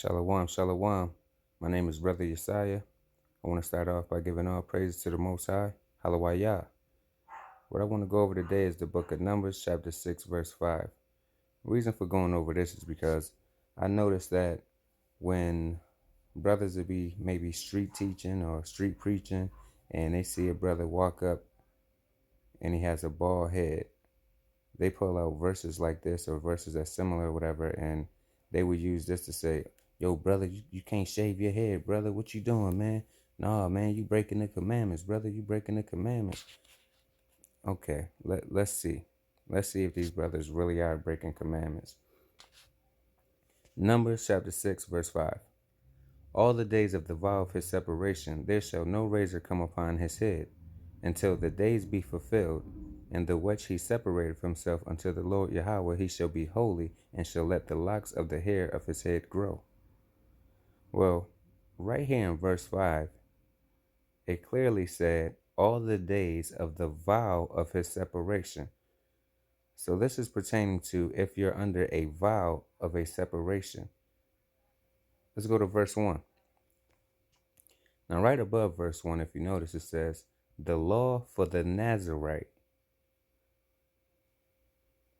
Shalom, shalom. My name is Brother Yesiah. I want to start off by giving all praises to the Most High. Hallelujah. What I want to go over today is the book of Numbers, chapter 6, verse 5. The reason for going over this is because I noticed that when brothers would be maybe street teaching or street preaching, and they see a brother walk up and he has a bald head, they pull out verses like this or verses that's similar or whatever, and they would use this to say, yo, brother, you can't shave your head, brother. What you doing, man? Nah, man, you breaking the commandments, brother. You breaking the commandments. Okay, let's see. Let's see if these brothers really are breaking commandments. Numbers chapter 6, verse 5. All the days of the vow of his separation, there shall no razor come upon his head, until the days be fulfilled, in the which he separated himself unto the Lord Yahweh. He shall be holy, and shall let the locks of the hair of his head grow. Well, right here in verse 5, it clearly said, all the days of the vow of his separation. So this is pertaining to if you're under a vow of a separation. Let's go to verse 1. Now, right above verse 1, if you notice, it says, the law for the Nazirite.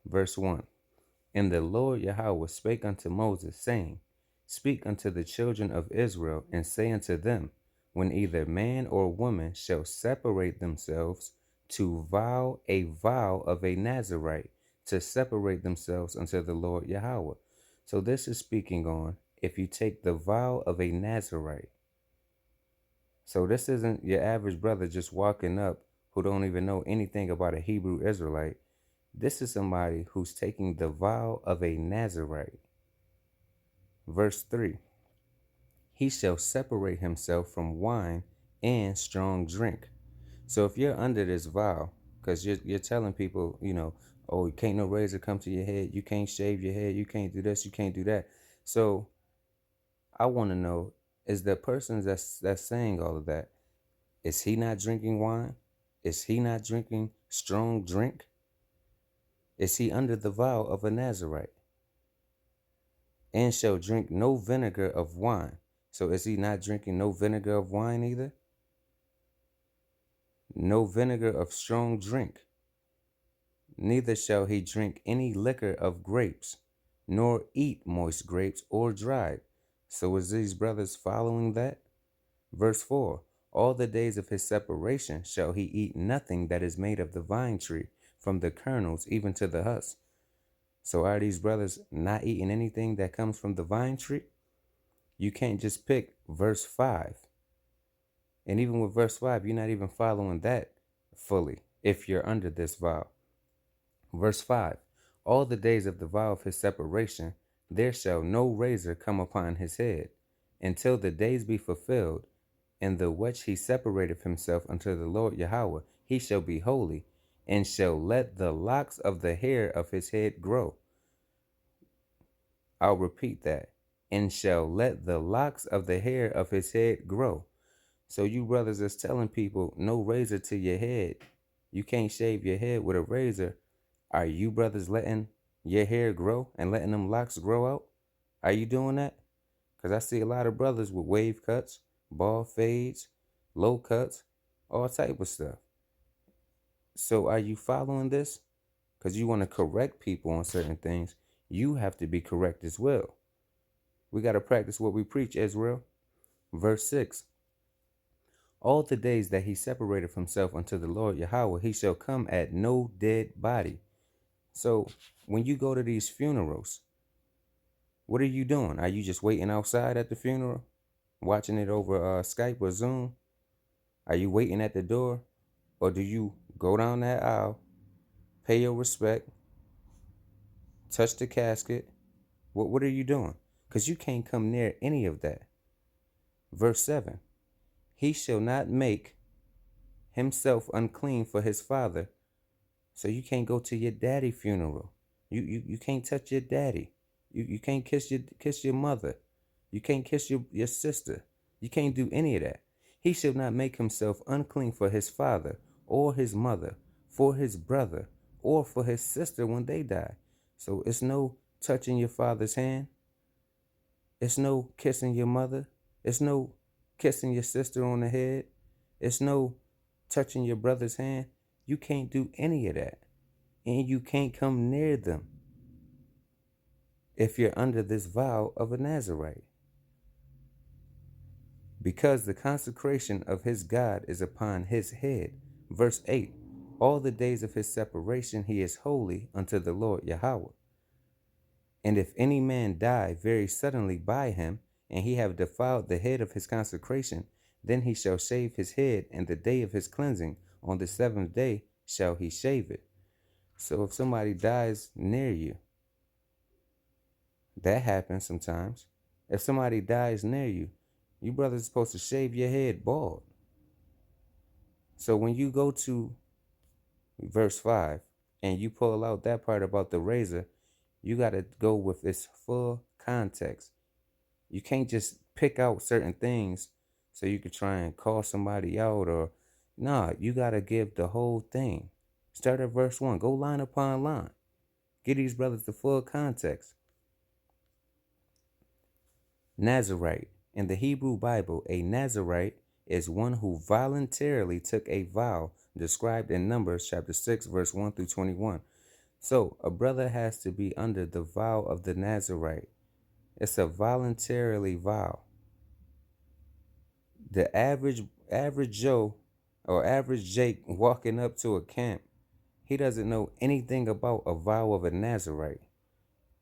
Verse 1. And the Lord Yahweh spake unto Moses, saying, Speak unto the children of Israel, and say unto them, when either man or woman shall separate themselves to vow a vow of a Nazirite, to separate themselves unto the Lord Yahweh. So this is speaking on if you take the vow of a Nazirite. So this isn't your average brother just walking up who don't even know anything about a Hebrew Israelite. This is somebody who's taking the vow of a Nazirite. Verse 3. He shall separate himself from wine and strong drink. So if you're under this vow, because you're telling people, oh, you can't no razor come to your head, you can't shave your head, you can't do this, you can't do that. So I want to know, is the person that's saying all of that, is he not drinking wine? Is he not drinking strong drink? Is he under the vow of a Nazirite? And shall drink no vinegar of wine. So is he not drinking no vinegar of wine either? No vinegar of strong drink. Neither shall he drink any liquor of grapes, nor eat moist grapes or dried. So is these brothers following that? Verse 4. All the days of his separation shall he eat nothing that is made of the vine tree, from the kernels even to the husk. So are these brothers not eating anything that comes from the vine tree? You can't just pick verse 5. And even with verse 5, you're not even following that fully if you're under this vow. Verse 5. All the days of the vow of his separation, there shall no razor come upon his head, until the days be fulfilled, in the which he separated himself unto the Lord Yahweh. He shall be holy, and shall let the locks of the hair of his head grow. I'll repeat that. And shall let the locks of the hair of his head grow. So you brothers is telling people no razor to your head. You can't shave your head with a razor. Are you brothers letting your hair grow and letting them locks grow out? Are you doing that? Because I see a lot of brothers with wave cuts, bald fades, low cuts, all type of stuff. So are you following this? Because you want to correct people on certain things. You have to be correct as well. We got to practice what we preach, Israel. Verse 6. All the days that he separated himself unto the Lord Yahweh, he shall come at no dead body. So when you go to these funerals, what are you doing? Are you just waiting outside at the funeral? Watching it over Skype or Zoom? Are you waiting at the door? Or do you go down that aisle, pay your respect, touch the casket? What are you doing? Because you can't come near any of that. Verse 7. He shall not make himself unclean for his father. So you can't go to your daddy funeral. You can't touch your daddy. You can't kiss your mother. You can't kiss your sister. You can't do any of that. He shall not make himself unclean for his father or his mother, for his brother, or for his sister when they die. So it's no touching your father's hand. It's no kissing your mother. It's no kissing your sister on the head. It's no touching your brother's hand. You can't do any of that. And you can't come near them if you're under this vow of a Nazirite. Because the consecration of his God is upon his head. Verse 8, all the days of his separation he is holy unto the Lord Yahweh. And if any man die very suddenly by him, and he have defiled the head of his consecration, then he shall shave his head in the day of his cleansing. On the seventh day shall he shave it. So if somebody dies near you, that happens sometimes. If somebody dies near you, you brothers are supposed to shave your head bald. So when you go to verse 5 and you pull out that part about the razor, you got to go with its full context. You can't just pick out certain things so you could try and call somebody out, or nah, you got to give the whole thing. Start at verse 1. Go line upon line. Give these brothers the full context. Nazirite. In the Hebrew Bible, a Nazirite is one who voluntarily took a vow described in Numbers chapter 6, verse 1 through 21. So a brother has to be under the vow of the Nazirite. It's a voluntarily vow. The average Joe or average Jake walking up to a camp, he doesn't know anything about a vow of a Nazirite.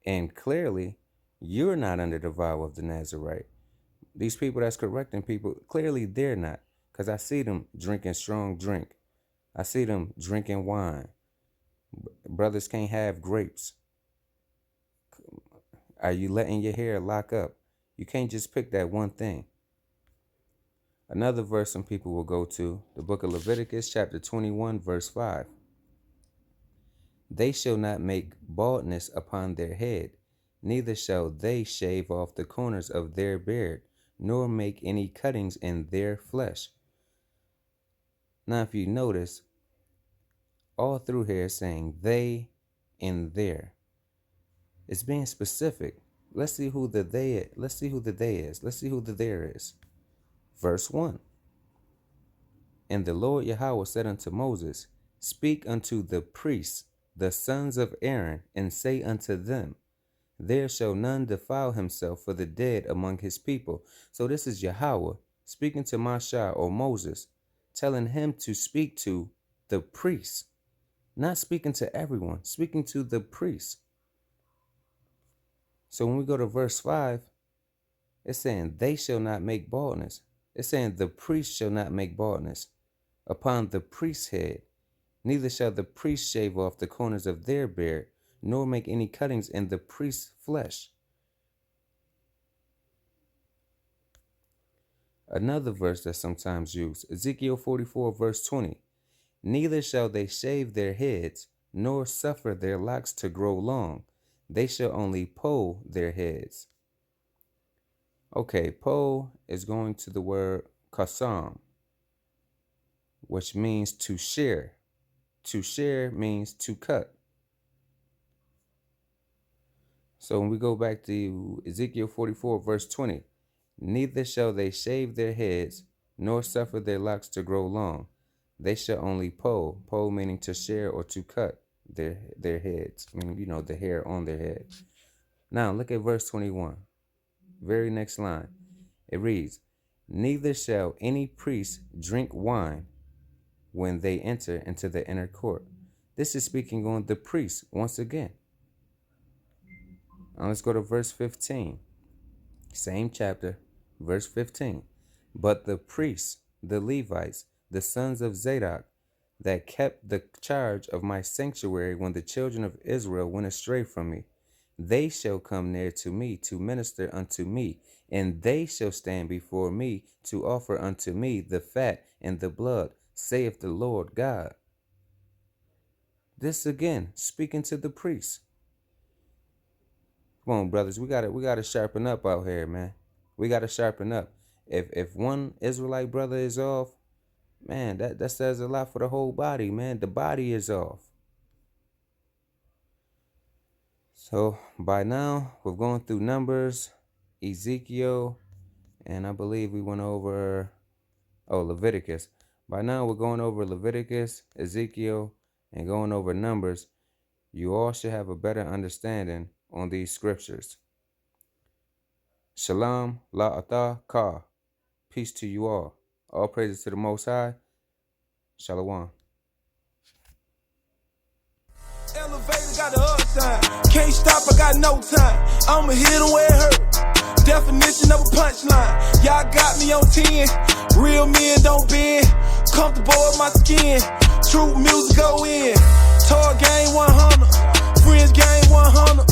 And clearly, you're not under the vow of the Nazirite. These people that's correcting people, clearly they're not. Because I see them drinking strong drink. I see them drinking wine. Brothers can't have grapes. Are you letting your hair lock up? You can't just pick that one thing. Another verse some people will go to, the book of Leviticus chapter 21, verse 5. They shall not make baldness upon their head, neither shall they shave off the corners of their beard, nor make any cuttings in their flesh. Now, if you notice, all through here it's saying they and their. It's being specific. Let's see who the they is. Let's see who the they is. Let's see who the there is. Verse 1. And the Lord Yahweh said unto Moses, speak unto the priests, the sons of Aaron, and say unto them, there shall none defile himself for the dead among his people. So this is Yahweh speaking to Mashah or Moses, telling him to speak to the priests, not speaking to everyone, speaking to the priests. So when we go to verse 5, it's saying they shall not make baldness. It's saying the priest shall not make baldness upon the priest's head. Neither shall the priest shave off the corners of their beard, nor make any cuttings in the priest's flesh. Another verse that's sometimes used, Ezekiel 44, verse 20. Neither shall they shave their heads, nor suffer their locks to grow long. They shall only poll their heads. Okay, poll is going to the word kasam, which means to shear. To shear means to cut. So when we go back to Ezekiel 44, verse 20, neither shall they shave their heads, nor suffer their locks to grow long. They shall only poll meaning to shear or to cut their heads, meaning, the hair on their head. Now look at verse 21, very next line. It reads, neither shall any priest drink wine when they enter into the inner court. This is speaking on the priest once again. Now let's go to verse 15. Same chapter, verse 15. But the priests, the Levites, the sons of Zadok, that kept the charge of my sanctuary when the children of Israel went astray from me, they shall come near to me to minister unto me, and they shall stand before me to offer unto me the fat and the blood, saith the Lord God. This again, speaking to the priests. Come on, brothers, we gotta sharpen up out here, man. We gotta sharpen up. If one Israelite brother is off, man, that says a lot for the whole body, man. The body is off. So by now, we've gone through Numbers, Ezekiel, and I believe we went over, Leviticus. By now we're going over Leviticus, Ezekiel, and going over Numbers. You all should have a better understanding on these scriptures. Shalom, la'atah, ka. Peace to you all. All praises to the Most High. Shalom. Elevator got the up sign. Can't stop, I got no time. I'ma hit them where it hurt. Definition of a punchline. Y'all got me on 10. Real men don't bend. Comfortable with my skin. True music go in. Toy game 100. Friends game 100.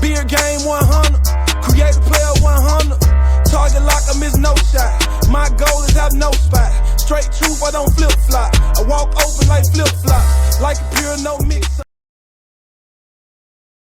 Beer game 100. Creative player 100. Target lock, I miss no shot. My goal is have no spot. Straight truth, I don't flip flop. I walk open like flip flop. Like a pure no mix.